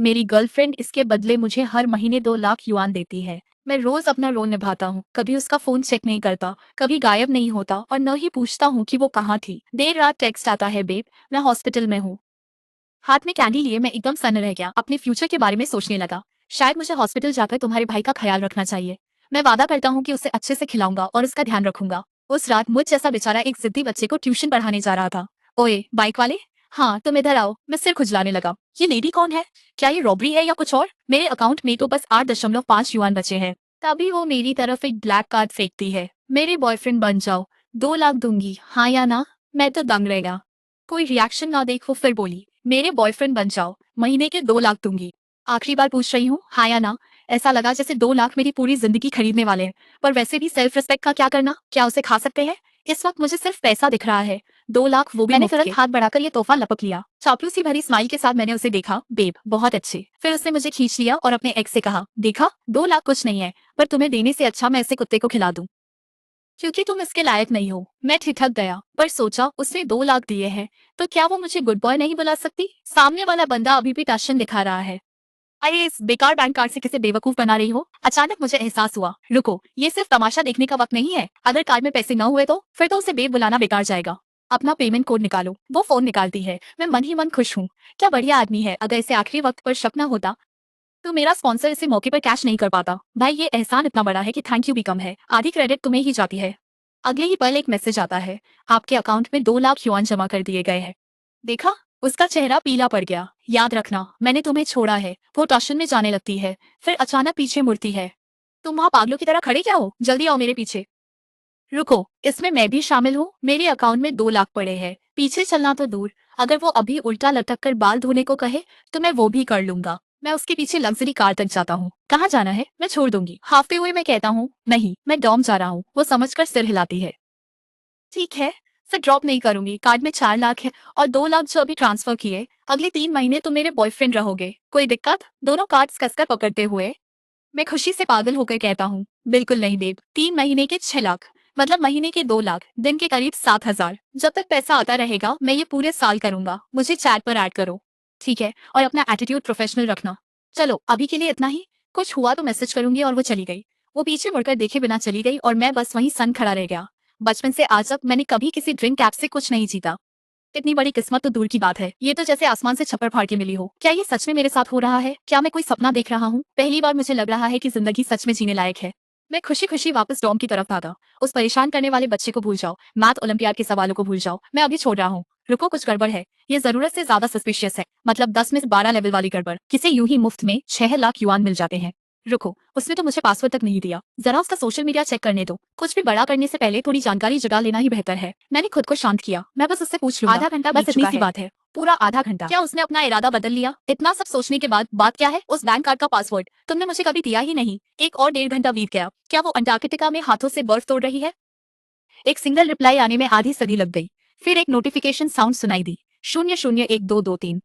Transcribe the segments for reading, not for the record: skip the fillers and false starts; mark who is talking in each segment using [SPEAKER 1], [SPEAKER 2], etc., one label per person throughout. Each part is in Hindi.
[SPEAKER 1] मेरी गर्लफ्रेंड इसके बदले मुझे हर महीने 2 लाख युआन देती है। मैं रोज अपना रोल निभाता हूँ, कभी उसका फोन चेक नहीं करता, कभी गायब नहीं होता और न ही पूछता हूँ कि वो कहाँ थी। देर रात टेक्स्ट आता है, बेब मैं हॉस्पिटल में हूँ। हाथ में कैंडी लिए मैं एकदम सन्न रह गया, अपने फ्यूचर के बारे में सोचने लगा। शायद मुझे हॉस्पिटल जाकर तुम्हारे भाई का ख्याल रखना चाहिए। मैं वादा करता हूँ कि उसे अच्छे से खिलाऊंगा और उसका ध्यान रखूंगा। उस रात मुझ जैसा बेचारा एक जिद्दी बच्चे को ट्यूशन पढ़ाने जा रहा था। ओए बाइक वाले, हाँ तुम इधर आओ। मैं सिर खुजलाने लगा। ये लेडी कौन है? क्या ये रॉबरी है या कुछ और? मेरे अकाउंट में तो बस 8.5 युआन बचे हैं। तभी वो मेरी तरफ एक ब्लैक कार्ड फेंकती है। मेरे बॉयफ्रेंड बन जाओ, 2 लाख दूंगी, हाँ या ना? मैं तो दंग रह गया। कोई रिएक्शन ना देखो फिर बोली, मेरे बॉयफ्रेंड बन जाओ, महीने के 2 लाख दूंगी। आखिरी बार पूछ रही हूँ, हाँ या ना? ऐसा लगा जैसे 2 लाख मेरी पूरी जिंदगी खरीदने वाले हैं। पर वैसे भी सेल्फ रिस्पेक्ट का क्या करना, क्या उसे खा सकते हैं? इस वक्त मुझे सिर्फ पैसा दिख रहा है। 2 लाख, वो भी मैंने तुरंत हाथ बढ़ाकर ये तोहफा लपक लिया। चापलूसी भरी स्माइल के साथ मैंने उसे देखा। बेब बहुत अच्छे। फिर उसने मुझे खींच लिया और अपने एक्स से कहा, देखा 2 लाख कुछ नहीं है, पर तुम्हें देने से अच्छा मैं इसे कुत्ते को खिला दूं, क्योंकि तुम इसके लायक नहीं हो। मैं ठिठक गया, पर सोचा उसने 2 लाख दिए हैं तो क्या वो मुझे गुड बॉय नहीं बुला सकती? सामने वाला बंदा अभी भी पैशन दिखा रहा है। अरे इस बेकार बैंक कार्ड से किसे बेवकूफ बना रही हो? अचानक मुझे एहसास हुआ, रुको, ये सिर्फ तमाशा देखने का वक्त नहीं है। अगर कार्ड में पैसे न हुए तो फिर तो उसे बेब बुलाना बेकार जाएगा। अपना पेमेंट कोड निकालो। वो फोन निकालती है। मैं मन ही मन खुश हूँ। क्या बढ़िया आदमी है। अगर इसे आखिरी वक्त पर शक न होता तो मेरा स्पॉन्सर इसे मौके पर कैश नहीं कर पाता। भाई ये एहसान इतना बड़ा है कि थैंक यू भी कम है। आधी क्रेडिट तुम्हें ही जाती है। अगले ही पल एक मैसेज आता है, आपके अकाउंट में 2 लाख युआन जमा कर दिए गए हैं। देखा, उसका चेहरा पीला पड़ गया। याद रखना, मैंने तुम्हें छोड़ा है। वो ट्यूशन में जाने लगती है, फिर अचानक पीछे मुड़ती है। तुम वहां पागलों की तरह खड़े क्या हो? जल्दी आओ मेरे पीछे। रुको, इसमें मैं भी शामिल हूँ। मेरे अकाउंट में 2 लाख पड़े हैं। पीछे चलना तो दूर, अगर वो अभी उल्टा लटक कर बाल धोने को कहे तो मैं वो भी कर लूंगा। मैं उसके पीछे लग्जरी कार तक जाता हूँ। कहाँ जाना है? मैं छोड़ दूंगी। हाफते हुए मैं कहता हूँ, नहीं मैं डॉम जा रहा हूँ। वो समझकर सिर हिलाती है। ठीक है, फिर ड्रॉप नहीं करूंगी। कार्ड में 4 लाख है और 2 लाख जो अभी ट्रांसफर किए। अगले 3 महीने तुम मेरे बॉयफ्रेंड रहोगे। कोई दिक्कत? दोनों कार्ड्स कसकर पकड़ते हुए मैं खुशी से पागल होकर कहता हूँ, बिल्कुल नहीं देव। 3 महीने के 6 लाख, मतलब महीने के 2 लाख, दिन के करीब 7 हजार। जब तक पैसा आता रहेगा मैं ये पूरे साल करूंगा। मुझे चैट पर ऐड करो, ठीक है? और अपना एटीट्यूड प्रोफेशनल रखना। चलो अभी के लिए इतना ही। कुछ हुआ तो मैसेज करूंगी। और वो चली गई। वो पीछे मुड़कर देखे बिना चली गई और मैं बस वहीं सन खड़ा रह गया। बचपन से आज तक मैंने कभी किसी ड्रिंक ऐप से कुछ नहीं जीता। इतनी बड़ी किस्मत तो दूर की बात है, ये तो जैसे आसमान से छप्पर फाड़ के मिली हो। क्या ये सच में मेरे साथ हो रहा है? क्या मैं कोई सपना देख रहा हूँ? पहली बार मुझे लग रहा है कि जिंदगी सच में जीने लायक है। मैं खुशी खुशी वापस डॉम की तरफ भागा। उस परेशान करने वाले बच्चे को भूल जाओ, मैथ ओलंपियाड के सवालों को भूल जाओ, मैं अभी छोड़ रहा हूँ। रुको, कुछ गड़बड़ है। ये जरूरत से ज्यादा सस्पिशियस है। मतलब 10 में से 12 लेवल वाली गड़बड़। किसे यूं ही मुफ्त में 6 लाख युआन मिल जाते हैं? रुको, उसने तो मुझे पासवर्ड तक नहीं दिया। जरा उसका सोशल मीडिया चेक करने दो। कुछ भी बड़ा करने से पहले थोड़ी जानकारी जुटा लेना ही बेहतर है। मैंने खुद को शांत किया। मैं बस उससे पूछ लूंगा। आधा घंटा बस इतनी सी बात है। पूरा आधा घंटा? क्या उसने अपना इरादा बदल लिया? इतना सब सोचने के बाद बात क्या है? उस बैंक कार्ड का पासवर्ड तुमने मुझे कभी दिया ही नहीं। एक और 1.5 घंटा बीत गया। क्या वो अंटार्कटिका में हाथों से बर्फ तोड़ रही है? एक सिंगल रिप्लाई आने में आधी सदी लग गई। फिर एक नोटिफिकेशन साउंड सुनाई दी, 001223।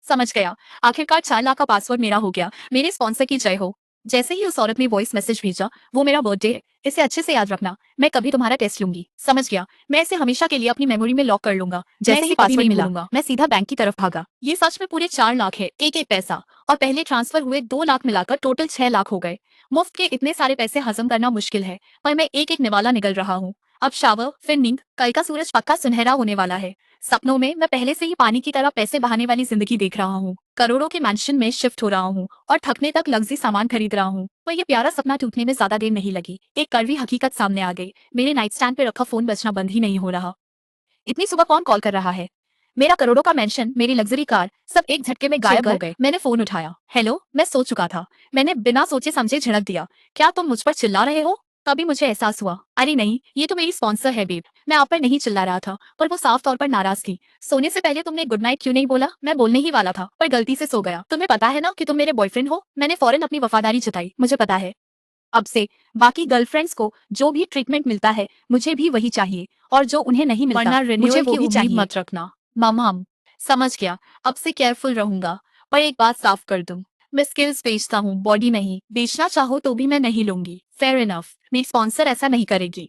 [SPEAKER 1] समझ गया, आखिरकार 4 लाख का पासवर्ड मेरा हो गया। मेरे स्पॉन्सर की जय हो। जैसे ही उस औरत ने वॉइस मैसेज भेजा, वो मेरा बर्थडे है, इसे अच्छे से याद रखना। मैं कभी तुम्हारा टेस्ट लूंगी। समझ गया, मैं इसे हमेशा के लिए अपनी मेमोरी में लॉक कर लूंगा। जैसे ही पासवर्ड मिला, मैं सीधा बैंक की तरफ भागा। ये सच में पूरे 4 लाख है, एक एक पैसा। और पहले ट्रांसफर हुए 2 लाख मिलाकर टोटल 6 लाख हो गए। मुफ्त के इतने सारे पैसे हजम करना मुश्किल है, पर मैं एक एक निवाला निकल रहा हूँ। अब शावर, फिर नींद। कल का सूरज पक्का सुनहरा होने वाला है। सपनों में मैं पहले से ही पानी की तरह पैसे बहाने वाली जिंदगी देख रहा हूँ। करोड़ों के मैंशन में शिफ्ट हो रहा हूँ और थकने तक लग्जरी सामान खरीद रहा हूँ। पर ये प्यारा सपना टूटने में ज्यादा देर नहीं लगी। एक कड़वी हकीकत सामने आ गई। मेरे नाइट स्टैंड पे रखा फोन बजना बंद ही नहीं हो रहा। इतनी सुबह कौन कॉल कर रहा है? मेरा करोड़ों का मेंशन, मेरी लग्जरी कार, सब एक झटके में गायब हो गए। मैंने फोन उठाया। हेलो, मैं सो चुका था। मैंने बिना सोचे समझे झिड़क दिया, क्या तुम मुझ पर चिल्ला रहे हो? तभी मुझे एहसास हुआ, अरे नहीं, ये तो मेरी स्पॉन्सर है बेब। मैं आप पर नहीं चिल्ला रहा था, पर वो साफ तौर पर नाराज थी। सोने से पहले तुमने गुड नाइट क्यों नहीं बोला? मैं बोलने ही वाला था, पर गलती से सो गया। तुम्हें पता है ना कि तुम मेरे बॉयफ्रेंड हो। मैंने फौरन अपनी वफादारी जताई। मुझे पता है, अब से बाकी गर्लफ्रेंड्स को जो भी ट्रीटमेंट मिलता है मुझे भी वही चाहिए, और जो उन्हें नहीं मिलता
[SPEAKER 2] वरना
[SPEAKER 1] मुझे
[SPEAKER 2] रिन्यूअल
[SPEAKER 1] वो
[SPEAKER 2] की
[SPEAKER 1] ही
[SPEAKER 2] उम्मीद
[SPEAKER 1] चाहिए।
[SPEAKER 2] मत रखना।
[SPEAKER 1] मम, समझ गया। अब से केयरफुल रहूंगा। पर एक बात साफ कर दूं, मैं स्किल्स बेचता हूँ, बॉडी नहीं। बेचना चाहो तो भी मैं नहीं लूंगी। फेयर इनफ, मेरी स्पॉन्सर ऐसा नहीं करेगी।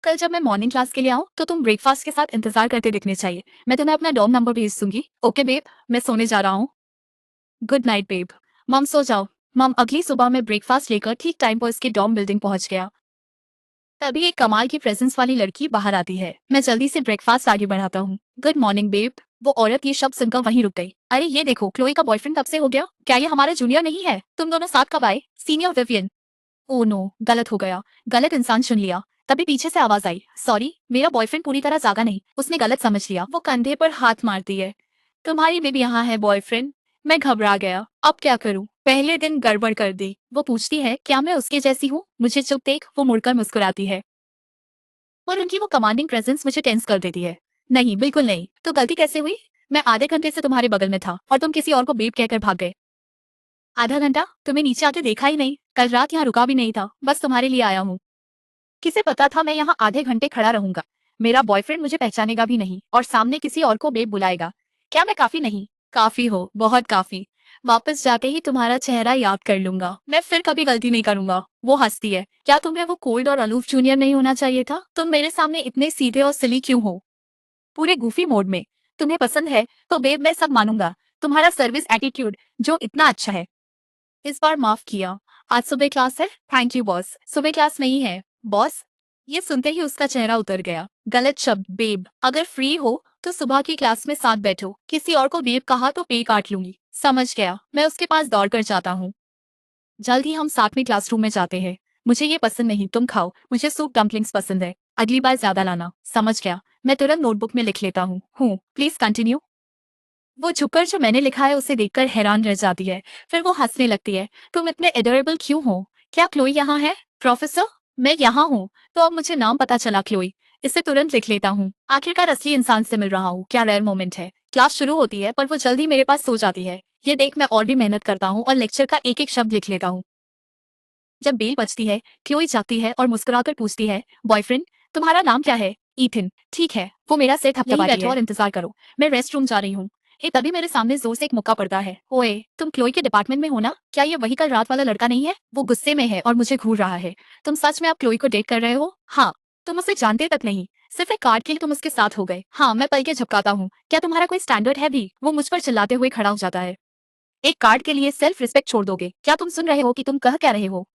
[SPEAKER 1] कल जब मैं मॉर्निंग क्लास के लिए आऊँ तो तुम ब्रेकफास्ट के साथ इंतजार करते दिखने चाहिए। मैं तुम्हें अपना डॉर्म नंबर भेज दूंगी। ओके बेब, मैं सोने जा रहा हूँ। Good night babe. मम सो जाओ। मम अगली सुबह मैं ब्रेकफास्ट लेकर ठीक टाइम पर उसके डॉर्म बिल्डिंग पहुंच गया। तभी एक कमाल की प्रेजेंस वाली लड़की बाहर आती है। मैं जल्दी से ब्रेकफास्ट आगे बढ़ाता हूँ। Good morning babe. वो औरत ये शब्द सुनकर वहीं रुक गई। अरे ये देखो, क्लोई का बॉयफ्रेंड कब से हो गया? क्या ये हमारा जूनियर नहीं है? तुम दोनों साथ कब आए? Senior Vivian. ओ नो, गलत हो गया। गलत इंसान चुन लिया। तभी पीछे से आवाज आई, सॉरी मेरा बॉयफ्रेंड पूरी तरह जागा नहीं, उसने गलत समझ लिया। वो कंधे पर हाथ मारती है। तुम्हारी बेबी यहाँ है बॉयफ्रेंड। मैं घबरा गया। अब क्या करूं? पहले दिन गड़बड़ कर दी। वो पूछती है क्या मैं उसके जैसी हूँ? मुझे चुप देख वो मुड़कर मुस्कुराती है और उनकी वो कमांडिंग प्रेजेंस मुझे टेंस कर देती है। नहीं, बिल्कुल नहीं। तो गलती कैसे हुई? मैं आधे घंटे से तुम्हारे बगल में था और तुम किसी और को बेब कहकर भाग गए। आधा घंटा? तुम्हें नीचे आते देखा ही नहीं? कल रात यहाँ रुका भी नहीं था, बस तुम्हारे लिए आया हूँ। किसे पता था मैं यहाँ आधे घंटे खड़ा रहूंगा? मेरा बॉयफ्रेंड मुझे पहचानेगा भी नहीं और सामने किसी और को बेब बुलाएगा। क्या मैं काफी नहीं? काफी हो, बहुत काफी। वापस जाते ही तुम्हारा चेहरा याद कर लूंगा। मैं फिर कभी गलती नहीं करूंगा। वो हंसती है। क्या तुम्हें वो कोल्ड और अलूफ जूनियर नहीं होना चाहिए था? तुम मेरे सामने इतने सीधे और सिली क्यों हो? पूरे गूफी मोड में। तुम्हें पसंद है तो बेब मैं सब मानूंगा। तुम्हारा सर्विस एटीट्यूड जो इतना अच्छा है। इस बार माफ किया। आज सुबह क्लास है? Thank you boss. सुबह क्लास नहीं है बॉस। ये सुनते ही उसका चेहरा उतर गया। गलत शब्द बेब। अगर फ्री हो तो सुबह की क्लास में साथ बैठो। किसी और को बेब कहा तो पे काट लूंगी। समझ गया। मैं उसके पास दौड़ कर जाता हूँ। जल्द ही हम साथ में क्लासरूम में जाते हैं। मुझे ये पसंद नहीं, तुम खाओ। मुझे सूप डम्पलिंग्स पसंद है। अगली बार ज्यादा लाना। समझ गया। मैं तुरंत नोटबुक में लिख लेता हूँ। Please continue. वो झुककर जो मैंने लिखा है उसे देखकर हैरान रह जाती है। फिर वो हंसने लगती है। तुम इतने एडोरेबल क्यों हो? क्या क्लोई यहाँ है? प्रोफेसर, मैं यहाँ हूँ। तो अब मुझे नाम पता चला, क्लोई। इसे तुरंत लिख लेता हूँ। आखिरकार असली इंसान से मिल रहा हूँ। क्या रेयर मोमेंट है। क्लास शुरू होती है पर वो जल्दी मेरे पास सो जाती है। ये देख मैं और भी मेहनत करता हूँ और लेक्चर का एक एक शब्द लिख लेता हूँ। जब बेल बजती है, क्लोई जागती है और मुस्कुराकर पूछती है, बॉयफ्रेंड तुम्हारा नाम क्या है? ईथन। ठीक है। वो मेरा सिर थपथपाती है और इंतजार करो, मैं रेस्ट रूम जा रही हूँ। तभी मेरे सामने जोर से एक मुक्का पड़ता है। ओए, तुम क्लोई के डिपार्टमेंट में हो ना? क्या ये वही कल रात वाला लड़का नहीं है? वो गुस्से में है और मुझे घूर रहा है। तुम सच में अब क्लोई को डेट कर रहे हो? हाँ। तुम उसे जानते तक नहीं, सिर्फ एक कार्ड के लिए तुम उसके साथ हो गए। हाँ, मैं पल के झपकाता हूँ। क्या तुम्हारा कोई स्टैंडर्ड है भी? वो मुझ पर चिल्लाते हुए खड़ा हो जाता है। एक कार्ड के लिए सेल्फ रिस्पेक्ट छोड़ दोगे? क्या तुम सुन रहे हो कि तुम कह क्या रहे हो?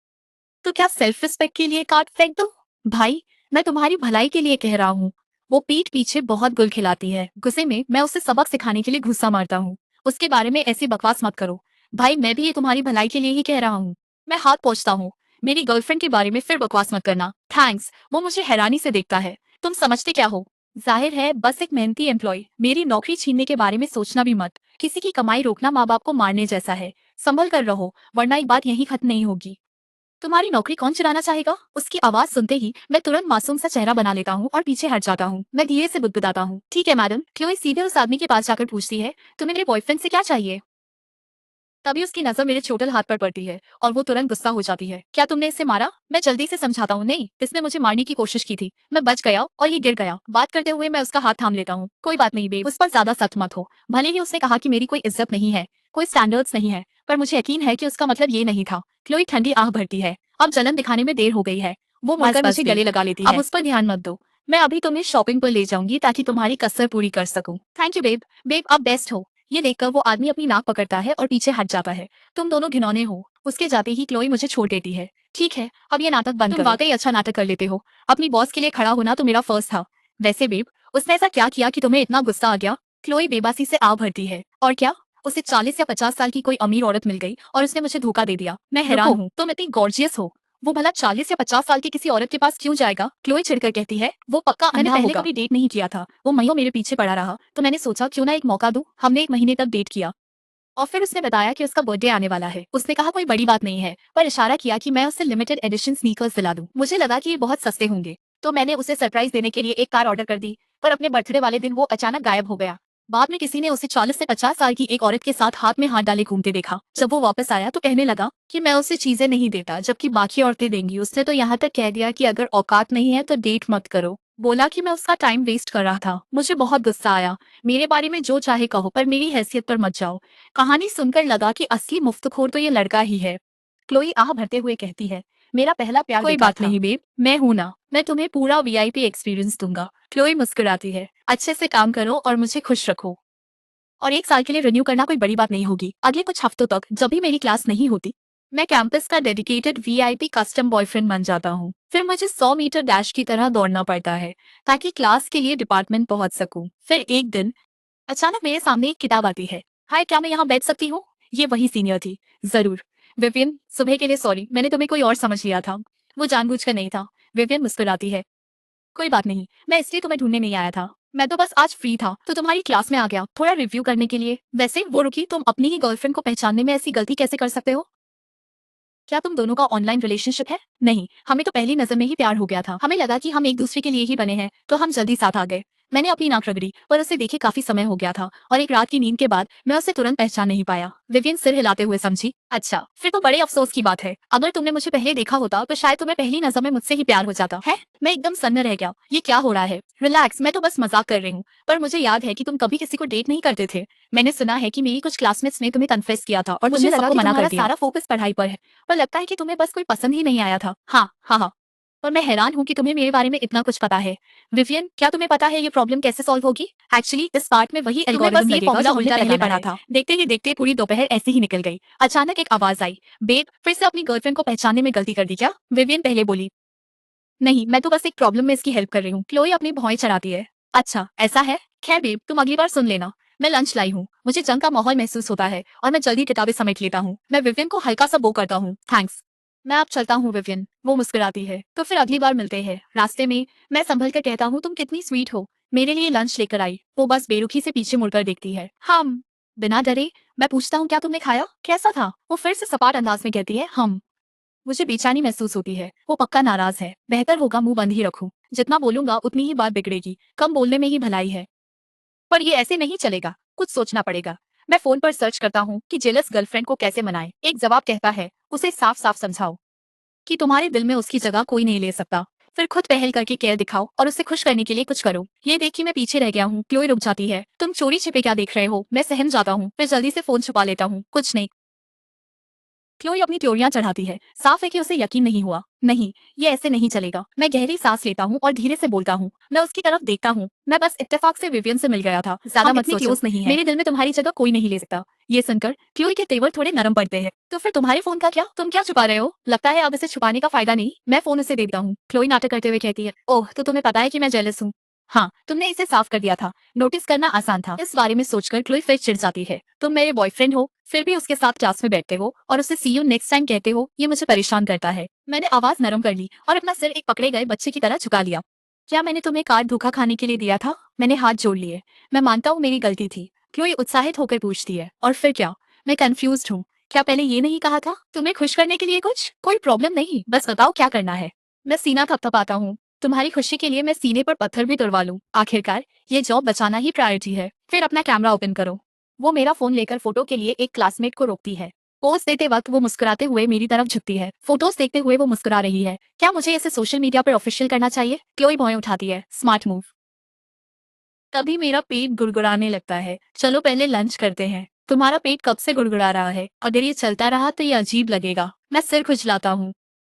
[SPEAKER 1] तो क्या सेल्फ रिस्पेक्ट के लिए कार्ड फेंक दो? भाई, मैं तुम्हारी भलाई के लिए कह रहा हूँ। वो पीठ पीछे बहुत गुल खिलाती है। गुस्से में मैं उसे सबक सिखाने के लिए गुस्सा मारता हूँ। उसके बारे में ऐसी बकवास मत करो। भाई, मैं भी ये तुम्हारी भलाई के लिए ही कह रहा हूँ। मैं हाथ पोंछता हूँ। मेरी गर्लफ्रेंड के बारे में फिर बकवास मत करना। थैंक्स। वो मुझे हैरानी से देखता है। तुम समझते क्या हो? जाहिर है बस एक मेहनती एम्प्लॉय। मेरी नौकरी छीनने के बारे में सोचना भी मत। किसी की कमाई रोकना माँ बाप को मारने जैसा है। संभल कर रहो वरना ये बात यहीं खत्म नहीं होगी। तुम्हारी नौकरी कौन चुराना चाहेगा? उसकी आवाज सुनते ही मैं तुरंत मासूम सा चेहरा बना लेता हूँ और पीछे हट जाता हूँ। मैं धीरे से बुदबुदाता हूँ, ठीक है मैडम। क्लोई सीधे उस आदमी के पास जाकर पूछती है, तुम्हें मेरे बॉयफ्रेंड से क्या चाहिए? तभी उसकी नजर मेरे छोटल हाथ पर पड़ती है और वो तुरंत गुस्सा हो जाती है। क्या तुमने इसे मारा? मैं जल्दी से समझाता हूँ, नहीं, इसने मुझे मारने की कोशिश की थी। मैं बच गया और ये गिर गया। बात करते हुए मैं उसका हाथ थाम लेता हूँ। कोई बात नहीं बेब, उस पर ज्यादा सख्त मत हो। भले ही उसने कहा कि मेरी कोई इज्जत नहीं है, कोई स्टैंडर्ड्स नहीं है, पर मुझे यकीन है कि उसका मतलब ये नहीं था। क्लोई ठंडी आह भरती है। अब जलन दिखाने में देर हो गई है। वो मुड़कर मुझे गले लगा लेती है। अब उस पर ध्यान मत दो। मैं अभी तुम्हें शॉपिंग पर ले जाऊंगी ताकि तुम्हारी कसर पूरी कर सकूं। Thank you babe. बेब अब बेस्ट हो। ये देखकर वो आदमी अपनी नाक पकड़ता है और पीछे हट जाता है। तुम दोनों घिनौने हो। उसके जाते ही क्लोई मुझे छोड़ देती है। ठीक है, अब ये नाटक बंद करो। तुम वाकई अच्छा नाटक कर लेते हो। अपनी बॉस के लिए खड़ा होना तो मेरा फर्स्ट था। वैसे बेब, उसने ऐसा क्या किया कि तुम्हें इतना गुस्सा आ गया? क्लोई बेबासी से आ भरती है। और क्या? उसे 40 या 50 साल की कोई अमीर औरत मिल गई और उसने मुझे धोखा दे दिया। मैं हैरान हूँ, तुम इतनी गॉर्जियस हो। वो भला 40 या 50 साल की किसी औरत के पास क्यों जाएगा? क्लोई चिढ़कर कहती है, वो पक्का मैंने पहले कभी डेट नहीं किया था। वो महीनों मेरे पीछे पड़ा रहा तो मैंने सोचा क्यों ना एक मौका दूं। हमने 1 महीने तक डेट किया और फिर उसने बताया कि उसका बर्थडे आने वाला है। उसने कहा कोई बड़ी बात नहीं है, पर इशारा किया कि मैं उसे लिमिटेड एडिशन स्नीकर्स दिला दूं। मुझे लगा कि ये बहुत सस्ते होंगे, तो मैंने उसे सरप्राइज देने के लिए एक कार ऑर्डर कर दी। पर अपने बर्थडे वाले दिन वो अचानक गायब हो गया। बाद में किसी ने उसे 40 से 50 साल की एक औरत के साथ हाथ में हाथ डाले घूमते देखा। जब वो वापस आया तो कहने लगा कि मैं उसे चीजें नहीं देता जबकि बाकी औरतें देंगी। उसने तो यहाँ तक कह दिया कि अगर औकात नहीं है तो डेट मत करो। बोला कि मैं उसका टाइम वेस्ट कर रहा था। मुझे बहुत गुस्सा आया। मेरे बारे में जो चाहे कहो पर मेरी हैसियत पर मत जाओ। कहानी सुनकर लगा कि असली मुफ्तखोर तो ये लड़का ही है। क्लोई आह भरते हुए कहती है, मेरा पहला प्यार कोई बात नहीं बेब, मैं हूं ना। मैं तुम्हें पूरा वीआईपी एक्सपीरियंस दूंगा। क्लोई मुस्कुराती है, अच्छे से काम करो और मुझे खुश रखो। और 1 साल के लिए रिन्यू करना कोई बड़ी बात नहीं होगी। अगले कुछ हफ्तों तक जब भी मेरी क्लास नहीं होती, मैं कैंपस का डेडिकेटेड वीआईपी कस्टम बॉयफ्रेंड बन जाता हूँ। फिर मुझे 100 मीटर डैश की तरह दौड़ना पड़ता है ताकि क्लास के लिए डिपार्टमेंट पहुंच सकूं। फिर एक दिन अचानक मेरे सामने एक किताब आती है। हाय, क्या मैं यहाँ बैठ सकती हूँ? ये वही सीनियर थी। जरूर। विवियन, सुबह के लिए सॉरी, मैंने तुम्हें कोई और समझ लिया था। वो जानबूझकर नहीं था। विवियन मुस्कुराती है। कोई बात नहीं, मैं इसलिए तुम्हें ढूंढने नहीं आया था। मैं तो बस आज फ्री था तो तुम्हारी क्लास में आ गया थोड़ा रिव्यू करने के लिए। वैसे वो रुकी, तुम अपनी ही गर्लफ्रेंड को पहचानने में ऐसी गलती कैसे कर सकते हो? क्या तुम दोनों का ऑनलाइन रिलेशनशिप है? नहीं, हमें तो पहली नजर में ही प्यार हो गया था। हमें लगा कि हम एक दूसरे के लिए ही बने हैं, तो हम जल्दी साथ आ गए। मैंने अपनी नाक रगड़ी, पर उसे देखे काफी समय हो गया था और एक रात की नींद के बाद मैं उसे तुरंत पहचान नहीं पाया। विवियन सिर हिलाते हुए समझी। अच्छा, फिर तो बड़े अफसोस की बात है। अगर तुमने मुझे पहले देखा होता तो शायद तुम्हें पहली नजर में मुझसे ही प्यार हो जाता है। मैं एकदम सन्न रह गया। ये क्या हो रहा है? रिलैक्स, मैं तो बस मजाक कर रही हूँ। पर मुझे याद है कि तुम कभी किसी को डेट नहीं करते थे। मैंने सुना है कि मेरी कुछ क्लासमेट्स ने तुम्हें कन्फेस किया था और तुमने सबको मना कर दिया। सारा फोकस पढ़ाई पर है, पर लगता है कि तुम्हें बस कोई पसंद ही नहीं आया था। हाँ हाँ हाँ। और मैं हैरान हूँ कि तुम्हें मेरे बारे में इतना कुछ पता है। विवियन, क्या तुम्हें पता है ये प्रॉब्लम कैसे सॉल्व होगी? एक्चुअली इस पार्ट में वही एल्गोरिथम लगेगा जो हमने पहले पढ़ा था। देखते ही देखते पूरी दोपहर ऐसे ही निकल गई। अचानक एक आवाज आई। बेब, फिर से अपनी गर्लफ्रेंड को पहचानने में गलती कर दी क्या? विवियन पहले बोली। नहीं, मैं तो बस एक प्रॉब्लम में इसकी हेल्प कर रही हूँ। क्लोई अपनी भौएं चढ़ाती है। अच्छा, ऐसा है? खैर बेब, तुम अगली बार सुन लेना। मैं लंच लाई हूँ, मुझे जंग का माहौल महसूस होता है और मैं जल्दी किताबें समेट लेता हूँ। मैं विवियन को हल्का सा बो करता हूँ। थैंक्स, मैं अब चलता हूँ विवियन। वो मुस्कुराती है। तो फिर अगली बार मिलते हैं। रास्ते में मैं संभल कर कहता हूँ, तुम कितनी स्वीट हो, मेरे लिए लंच लेकर आई। वो बस बेरुखी से पीछे मुड़कर देखती है। हम बिना डरे मैं पूछता हूँ, क्या तुमने खाया? कैसा था? वो फिर से सपाट अंदाज में कहती है, हम। मुझे बेचैनी महसूस होती है। वो पक्का नाराज है। बेहतर होगा मुंह बंद ही रखूं। जितना बोलूंगा उतनी ही बात बिगड़ेगी। कम बोलने में ही भलाई है। पर ये ऐसे नहीं चलेगा, कुछ सोचना पड़ेगा। मैं फोन पर सर्च करता हूँ कि जेलस गर्लफ्रेंड को कैसे मनाएं। एक जवाब कहता है, उसे साफ साफ समझाओ कि तुम्हारे दिल में उसकी जगह कोई नहीं ले सकता। फिर खुद पहल करके केयर दिखाओ और उसे खुश करने के लिए कुछ करो। ये देख कि मैं पीछे रह गया हूँ। क्लोई रुक जाती है। तुम चोरी छिपे क्या देख रहे हो? मैं सहम जाता हूँ। फिर जल्दी से फोन छुपा लेता हूँ। कुछ नहीं। क्लोई अपनी त्योरियां चढ़ाती है। साफ है कि उसे यकीन नहीं हुआ। नहीं, ये ऐसे नहीं चलेगा। मैं गहरी सांस लेता हूँ और धीरे से बोलता हूँ। मैं उसकी तरफ देखता हूँ। मैं बस इत्तेफाक से विवियन से मिल गया था। ज्यादा मत सोचो, क्लोज नहीं है। मेरे दिल में तुम्हारी जगह कोई नहीं ले सकता। ये सुनकर क्लोई के तेवर थोड़े नरम पड़ते हैं। तो फिर तुम्हारे फोन का क्या? तुम क्या छुपा रहे हो? लगता है अब इसे छुपाने का फायदा नहीं। मैं फोन उसे देता हूँ। क्लोई नाटक करते हुए कहती है, ओह, तो तुम्हें पता है कि मैं जेलस हूँ। हाँ, तुमने इसे साफ कर दिया था। नोटिस करना आसान था। इस बारे में सोचकर क्लोई फिर चिढ़ जाती है। तुम मेरे बॉयफ्रेंड हो, फिर भी उसके साथ क्लास में बैठते हो और उसे सी यू नेक्स्ट टाइम कहते हो। ये मुझे परेशान करता है। मैंने आवाज नरम कर ली और अपना सिर एक पकड़े गए बच्चे की तरह झुका लिया। क्या मैंने तुम्हें कार्ड धोखा खाने के लिए दिया था? मैंने हाथ जोड़ लिए। मैं मानता हूँ मेरी गलती थी। क्यों उत्साहित होकर पूछती है। और फिर क्या? मैं कंफ्यूज्ड हूँ। क्या पहले ये नहीं कहा था? तुम्हें खुश करने के लिए कुछ? कोई प्रॉब्लम नहीं, बस बताओ क्या करना है। मैं सीना थपथपाता हूँ। तुम्हारी खुशी के लिए मैं सीने पर पत्थर भी तुड़वा लूं। आखिरकार ये जॉब बचाना ही प्रायोरिटी है। फिर अपना कैमरा ओपन करो। वो मेरा फोन लेकर फोटो के लिए एक क्लासमेट को रोकती है। पोज देते वक्त वो मुस्कुराते हुए मेरी तरफ झुकती है। फोटोज देखते हुए वो मुस्कुरा रही है। क्या मुझे इसे सोशल मीडिया पर ऑफिशियल करना चाहिए? क्लोई भौएं उठाती है। Smart move. तभी मेरा पेट गुड़गुड़ाने लगता है। चलो पहले लंच करते हैं। तुम्हारा पेट कब से गुड़गुड़ा रहा है? अगर ये चलता रहा तो ये अजीब लगेगा। मैं सिर खुजलाता हूँ।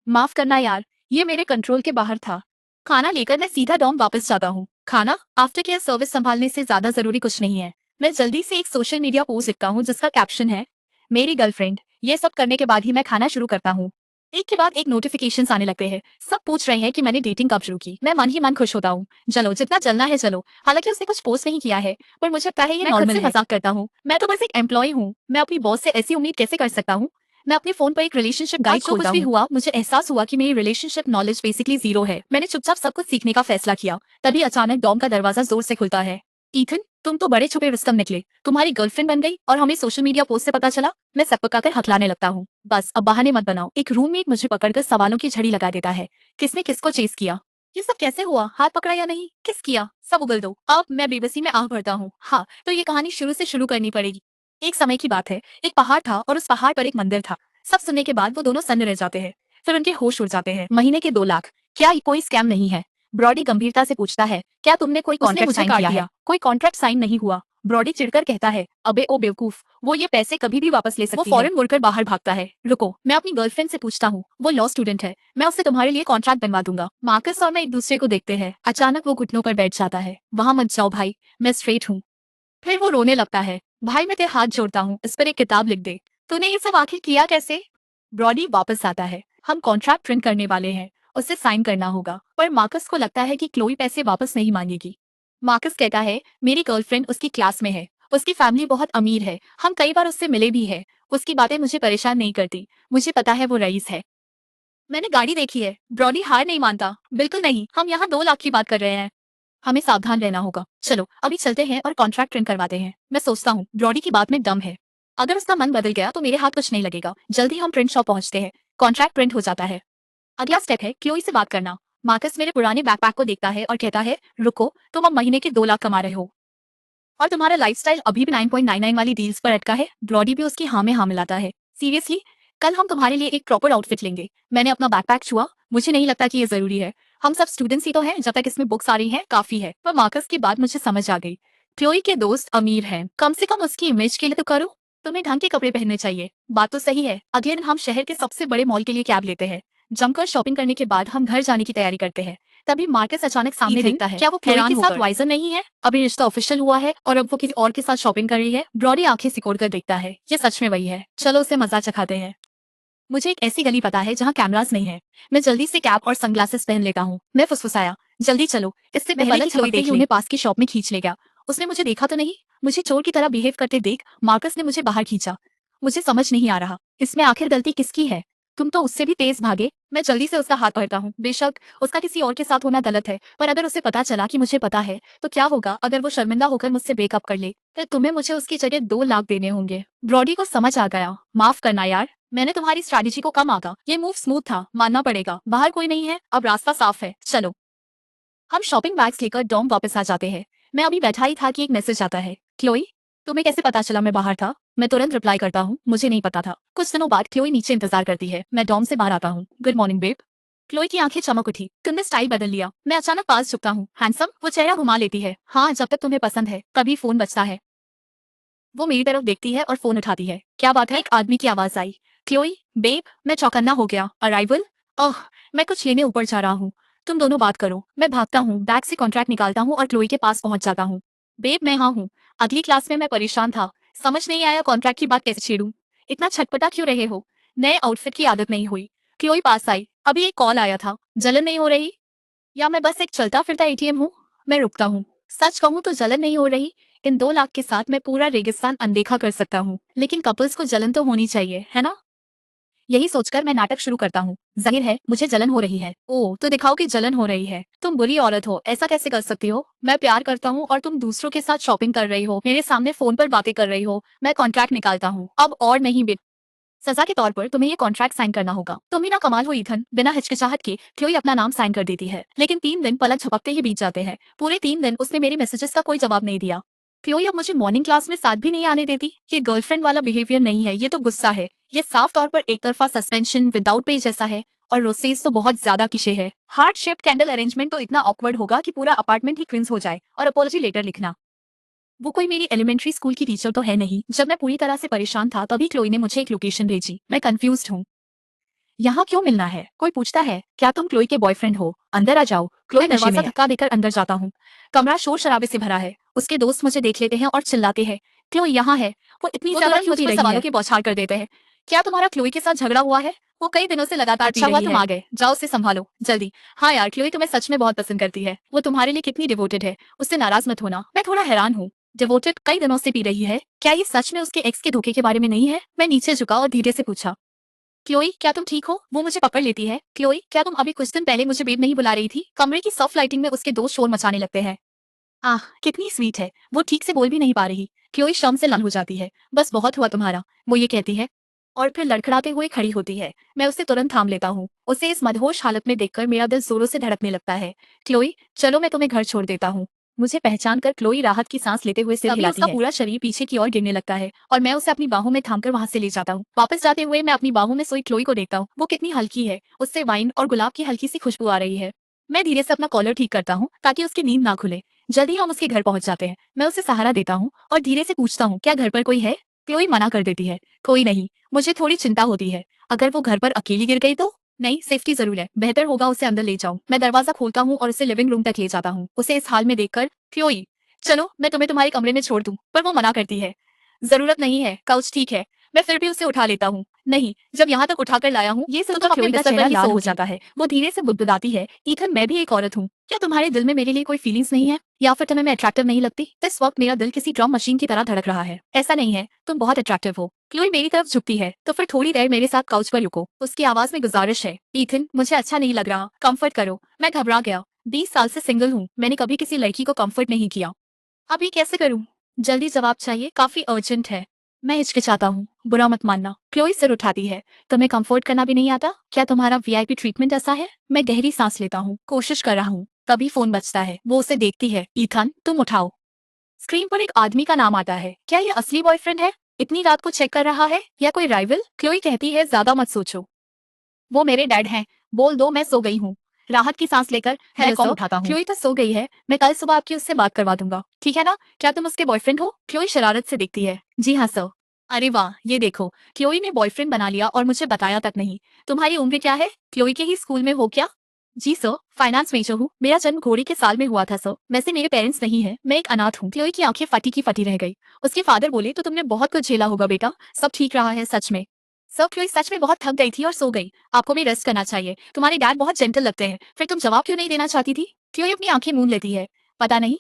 [SPEAKER 1] माफ करना यार, ये मेरे कंट्रोल के बाहर था। खाना लेकर मैं सीधा डॉम वापस जाता हूँ। खाना आफ्टर केयर सर्विस संभालने से ज्यादा जरूरी कुछ नहीं है। मैं जल्दी से एक सोशल मीडिया पोस्ट लिखता हूँ जिसका कैप्शन है, मेरी गर्लफ्रेंड। ये सब करने के बाद ही मैं खाना शुरू करता हूँ। एक के बाद एक नोटिफिकेशंस आने लगते हैं। सब पूछ रहे हैं कि मैंने डेटिंग कब शुरू की। मैं मन ही मन खुश होता हूँ। चलो जितना चलना है चलो। हालांकि उसने कुछ पोस्ट नहीं किया है, पर मुझे लगता है ये नॉर्मल है। मजाक करता हूँ। मैं तो बस एक एम्प्लॉय हूँ। मैं अपनी बॉस से ऐसी उम्मीद कैसे कर सकता हूँ? मैं अपने फोन पर एक रिलेशनशिप गाइड खोलता हूँ। हुआ मुझे एहसास हुआ कि मेरी रिलेशनशिप नॉलेज बेसिकली जीरो है। मैंने चुपचाप सब कुछ सीखने का फैसला किया। तभी अचानक डॉम का दरवाजा जोर से खुलता है। ईथन, तुम तो बड़े छुपे रुस्तम निकले। तुम्हारी गर्लफ्रेंड बन गई और हमें सोशल मीडिया पोस्ट से पता चला। मैं सब पकाकर हकलाने लगता हूँ। बस अब बहाने मत बनाओ। एक रूममेट मुझे पकड़कर सवालों की झड़ी लगा देता है। किसने किसको चेस किया? ये सब कैसे हुआ? हाथ पकड़ा या नहीं? किस किया? सब उगल दो। अब मैं बेबसी में आह भरता हूँ। हाँ, तो ये कहानी शुरू से शुरू करनी पड़ेगी। एक समय की बात है। एक पहाड़ था और उस पहाड़ पर एक मंदिर था। सब सुनने के बाद वो दोनों सन्न रह जाते हैं। फिर उनके होश उड़ जाते हैं। महीने के 2 लाख। क्या ये कोई स्कैम नहीं है? ब्रॉडी गंभीरता से पूछता है। क्या तुमने कोई कॉन्ट्रैक्ट साइन किया है? कोई कॉन्ट्रैक्ट साइन नहीं हुआ। ब्रॉडी चिढ़कर कहता है, अबे ओ बेवकूफ, वो ये पैसे कभी भी वापस ले सकती है। वो फौरन मुड़कर बाहर भागता है। रुको, मैं अपनी गर्लफ्रेंड से पूछता हूँ। वो लॉ स्टूडेंट है। मैं उससे तुम्हारे लिए कॉन्ट्रैक्ट बनवा दूंगा। मार्कस और मैं एक दूसरे को देखते हैं। अचानक वो घुटनों पर बैठ जाता है। वहां मत जाओ भाई, मैं स्ट्रेट हूँ। फिर वो रोने लगता है। भाई मैं तेरे हाथ जोड़ता हूँ, इस पर एक किताब लिख दे। तूने ये सब आखिर किया कैसे? ब्रॉडी वापस आता है। हम कॉन्ट्रैक्ट प्रिंट करने वाले हैं, उसे साइन करना होगा। पर मार्कस को लगता है कि क्लोई पैसे वापस नहीं मांगेगी। मार्कस कहता है मेरी गर्लफ्रेंड उसकी क्लास में है, उसकी फैमिली बहुत अमीर है, हम कई बार उससे मिले भी है। उसकी बातें मुझे परेशान नहीं करती, मुझे पता है वो रईस है। मैंने गाड़ी देखी है। ब्रॉडी हार नहीं मानता। बिल्कुल नहीं, हम यहाँ 2 लाख की बात कर रहे हैं। हमें सावधान रहना होगा। चलो अभी चलते हैं और कॉन्ट्रैक्ट प्रिंट करवाते हैं। मैं सोचता हूँ ब्रॉडी की बात में दम है। अगर उसका मन बदल गया तो मेरे हाथ कुछ नहीं लगेगा। जल्दी हम प्रिंट शॉप पहुंचते हैं। कॉन्ट्रैक्ट प्रिंट हो जाता है। अगला स्टेप है क्लोई से बात करना। मार्कस मेरे पुराने बैकपैक को देखता है और कहता है रुको, तुम अब महीने के 2 लाख कमा रहे हो और तुम्हारा लाइफस्टाइल अभी भी 9.99 वाली डील्स पर अटका है। ब्रॉडी भी उसकी हाँ में हाँ मिलाता है। सीरियसली, कल हम तुम्हारे लिए एक प्रॉपर आउटफिट लेंगे। मैंने अपना बैकपैक छुआ, मुझे नहीं लगता कि ये जरूरी है। हम सब स्टूडेंट्स ही तो हैं, जब तक इसमें बुक्स आ रही हैं काफी है। पर मार्कस की बात मुझे समझ आ गई। क्लोई के दोस्त अमीर हैं, कम से कम उसकी इमेज के लिए तो करो। तुम्हें ढंग के कपड़े पहनने चाहिए। बात तो सही है। अगले दिन हम शहर के सबसे बड़े मॉल के लिए कैब लेते हैं। जमकर शॉपिंग करने के बाद हम घर जाने की तैयारी करते हैं। तभी मार्कस अचानक सामने देखता है। क्या वो क्लोई के साथ वाइजर नहीं है? अभी रिश्ता ऑफिशियल हुआ है और अब वो किसी और के साथ शॉपिंग कर रही है। ब्रॉडी आंखें सिकोड़ कर देखता है। ये सच में वही है। चलो उसे मजा चखाते हैं। मुझे एक ऐसी गली पता है जहाँ कैमरास नहीं है। मैं जल्दी से कैप और सनग्लासेस पहन लेता हूँ। मैं फुसफुसाया, जल्दी चलो, इससे पहले कि क्लोई देख ले। उन्हें पास की शॉप में खींच ले गया। उसने मुझे देखा तो नहीं? मुझे चोर की तरह बिहेव करते देख मार्कस ने मुझे बाहर खींचा। मुझे समझ नहीं आ रहा, इसमें आखिर गलती किसकी है? तुम तो उससे भी तेज भागे। मैं जल्दी से उसका हाथ पकड़ता हूँ। बेशक उसका किसी और के साथ होना गलत है, पर अगर उसे पता चला कि मुझे पता है तो क्या होगा? अगर वो शर्मिंदा होकर मुझसे ब्रेकअप कर ले, फिर तुम्हें मुझे उसकी जगह 2 लाख देने होंगे। ब्रॉडी को समझ आ गया। माफ करना यार, मैंने तुम्हारी स्ट्रैटेजी को कम आका। ये मूव स्मूथ था, मानना पड़ेगा। बाहर कोई नहीं है, अब रास्ता साफ है। चलो। हम शॉपिंग बैग्स लेकर डॉम वापस आ जाते हैं। मैं अभी बैठा ही था कि एक मैसेज आता है। क्लोई, तुम्हें कैसे पता चला मैं बाहर था? मैं तुरंत रिप्लाई करता हूँ, मुझे नहीं पता था। कुछ दिनों बाद क्लोई नीचे इंतजार करती है। मैं डॉम से बाहर आता हूँ। Good morning babe. क्लोई की आंखें चमक उठी। तुमने स्टाइल बदल लिया। मैं अचानक पास झुकता हूँ। हैंडसम? वो चेहरा घुमा लेती है। हाँ, जब तक तुम्हें पसंद है। तभी फोन बजता है। वो मेरी तरफ देखती है और फोन उठाती है। क्या बात है? एक आदमी की आवाज आई। Chloe, babe. मैं चौकन्ना हो गया। अराइवल? ओह, मैं कुछ लेने ऊपर जा रहा हूँ। तुम दोनों बात करो। मैं भागता हूँ, बैग से कॉन्ट्रैक्ट निकालता हूँ और क्लोई के पास पहुंच जाता हूँ। बेब, मैं हाँ हूँ। अगली क्लास में मैं परेशान था। समझ नहीं आया कॉन्ट्रैक्ट की बात कैसे छेड़ूं। इतना छटपटा क्यों रहे हो? नए आउटफिट की आदत नहीं हुई। क्लोई पास आई। अभी एक कॉल आया था। जलन नहीं हो रही? या मैं बस एक चलता फिरता एटीएम हूँ? मैं रुकता हूँ। सच कहूँ तो जलन नहीं हो रही। इन 2 लाख के साथ मैं पूरा रेगिस्तान अनदेखा कर सकता हूँ, लेकिन कपल्स को जलन तो होनी चाहिए, है ना? यही सोचकर मैं नाटक शुरू करता हूँ। जाहिर है मुझे जलन हो रही है। ओह, तो दिखाओ कि जलन हो रही है। तुम बुरी औरत हो, ऐसा कैसे कर सकती हो? मैं प्यार करता हूँ और तुम दूसरों के साथ शॉपिंग कर रही हो, मेरे सामने फोन पर बातें कर रही हो। मैं कॉन्ट्रैक्ट निकालता हूँ अब और नहीं। सजा के तौर पर तुम्हें ये कॉन्ट्रैक्ट साइन करना होगा। तुम ही ना कमाल हो ईथन। बिना हिचकिचाहट के क्लोई अपना नाम साइन कर देती है। लेकिन 3 दिन पलक झपकते ही बीत जाते हैं। पूरे 3 दिन उसने मेरे मैसेजेस का कोई जवाब नहीं दिया। क्लोई अब मुझे मॉर्निंग क्लास में साथ भी नहीं आने देती। ये गर्लफ्रेंड वाला बिहेवियर नहीं है, ये तो गुस्सा है। ये साफ तौर पर एक तरफा सस्पेंशन विदाउट पे जैसा है। और रोसेज तो बहुत ज्यादा किशे है। हार्ट शेप्ड कैंडल अरेंजमेंट तो इतना ऑकवर्ड होगा कि पूरा अपार्टमेंट ही क्रिंज हो जाए। और अपॉलॉजी लेटर लिखना, वो कोई मेरी एलिमेंट्री स्कूल की टीचर तो है नहीं। जब मैं पूरी तरह से परेशान था तभी क्लोई ने मुझे एक लोकेशन भेजी। मैं कंफ्यूज्ड हूँ। यहाँ क्यों मिलना है? कोई पूछता है क्या तुम क्लोई के बॉयफ्रेंड हो? अंदर आ जाओ। क्लोई दरवाजा धक्का देकर अंदर जाता हूँ। कमरा शोर शराबे से भरा है। उसके दोस्त मुझे देख लेते हैं और चिल्लाते हैं, क्लोई यहाँ है। वो इतनी ज्यादा क्यों रही सवालों की बौछार कर देते हैं। क्या तुम्हारा क्लोई के साथ झगड़ा हुआ है? वो कई दिनों से लगातार पी रही है। तुम आ गए, जाओ उसे संभालो जल्दी। हाँ यार, क्लोई तुम्हें सच में बहुत पसंद करती है। वो तुम्हारे लिए कितनी डिवोटेड है, उससे नाराज मत होना। मैं थोड़ा हैरान हूँ। डिवोटेड? कई दिनों से पी रही है? क्या ये सच में उसके एक्स के धोखे के बारे में नहीं है? मैं नीचे झुका और धीरे से पूछा, क्लोई क्या तुम ठीक हो? वो मुझे पकड़ लेती है। क्लोई, क्या तुम अभी कुछ दिन पहले मुझे बेब नहीं बुला रही थी? कमरे की सॉफ्ट लाइटिंग में उसके दोस्त शोर मचाने लगते हैं। आह, कितनी स्वीट है। वो ठीक से बोल भी नहीं पा रही। क्लोई शर्म से लाल हो जाती है। बस बहुत हुआ तुम्हारा, वो ये कहती है और फिर लड़खड़ाते हुए खड़ी होती है। मैं उसे तुरंत थाम लेता हूँ। उसे इस मदहोश हालत में देखकर मेरा दिल जोरों से धड़कने लगता है। क्लोई, चलो मैं तुम्हें घर छोड़ देता हूँ। मुझे पहचान कर क्लोई राहत की सांस लेते हुए सिर हिलाती है। पूरा शरीर पीछे की ओर गिरने लगता है और मैं उसे अपनी बाहों में थामकर वहां से ले जाता हूँ। वापस जाते हुए मैं अपनी बाहों में सोई क्लोई को देखता हूँ। वो कितनी हल्की है, उससे वाइन और गुलाब की हल्की सी खुशबू आ रही है। मैं धीरे से अपना कॉलर ठीक करता हूँ ताकि उसकी नींद ना खुले। जल्दी हम उसके घर पहुंच जाते हैं। मैं उसे सहारा देता हूँ और धीरे से पूछता हूँ, क्या घर पर कोई है? क्लोई मना कर देती है। कोई नहीं। मुझे थोड़ी चिंता होती है। अगर वो घर पर अकेली गिर गई तो? नहीं, सेफ्टी जरूर है। बेहतर होगा उसे अंदर ले जाऊं। मैं दरवाजा खोलता हूँ और उसे लिविंग रूम तक ले जाता हूँ। उसे इस हाल में देखकर, क्लोई चलो मैं तुम्हें तुम्हारे कमरे में छोड़ दूं, पर वो मना करती है। जरूरत नहीं है, काउच ठीक है। मैं फिर भी उसे उठा लेता हूँ। नहीं, जब यहाँ तक उठाकर लाया हूँ ये सुनकर क्लोई का चेहरा लाल हो जाता है। वो धीरे से बुदबुदाती है, ईथन मैं भी एक औरत हूँ, क्या तुम्हारे दिल में मेरे लिए कोई फीलिंग्स नहीं है, या फिर तुम्हें मैं अट्रैक्टिव नहीं लगती? इस वक्त मेरा दिल किसी ड्रम मशीन की तरह धड़क रहा है। ऐसा नहीं है, तुम बहुत अट्रैक्टिव हो। क्लोई मेरी तरफ झुकती है, तो फिर थोड़ी देर मेरे साथ काउच पर रुको। उसकी आवाज में गुजारिश है। ईथन मुझे अच्छा नहीं लग रहा, कम्फर्ट करो। मैं घबरा गया। 20 साल से सिंगल हूँ, मैंने कभी किसी लड़की को कम्फर्ट नहीं किया। अभी कैसे करूं? जल्दी जवाब चाहिए, काफी अर्जेंट है। मैं हिचकिचाता हूँ, बुरा मत मानना। क्लोई सिर उठाती है। तुम्हें कंफर्ट करना भी नहीं आता? क्या तुम्हारा वीआईपी ट्रीटमेंट ऐसा है? मैं गहरी सांस लेता हूँ, कोशिश कर रहा हूँ। तभी फोन बजता है। वो उसे देखती है। ईथन तुम उठाओ। स्क्रीन पर एक आदमी का नाम आता है। क्या ये असली बॉयफ्रेंड है? इतनी रात को चेक कर रहा है, या कोई राइवल? क्लोई कहती है ज्यादा मत सोचो, वो मेरे डैड हैं। बोल दो मैं सो गई हूँ। राहत की सांस लेकर मैं कॉल उठाता हूँ। क्लोई तो सो गई है, मैं कल सुबह आपकी उससे बात करवा दूंगा, ठीक है ना? क्या तुम उसके बॉयफ्रेंड हो? क्लोई शरारत से देखती है। जी हाँ सर। अरे वाह, ये देखो, क्लोई ने बॉयफ्रेंड बना लिया और मुझे बताया तक नहीं। तुम्हारी उम्र क्या है? क्लोई के ही स्कूल में हो क्या? जी सर, फाइनेंस मेजर हूँ। मेरा जन्म घोड़ी के साल में हुआ था सर। वैसे मेरे पेरेंट्स नहीं है, मैं एक अनाथ हूँ। क्लोई की आंखें फटी की फटी रह गई। उसके फादर बोले तो तुमने बहुत कुछ झेला होगा बेटा, सब ठीक रहा है सच में? सर क्लोई सच में बहुत थक गई थी और सो गई। आपको भी रेस्ट करना चाहिए, तुम्हारे डैड बहुत जेंटल लगते हैं। फिर तुम जवाब क्यों नहीं देना चाहती थी? क्लोई अपनी आंखें मूंद लेती है। पता नहीं।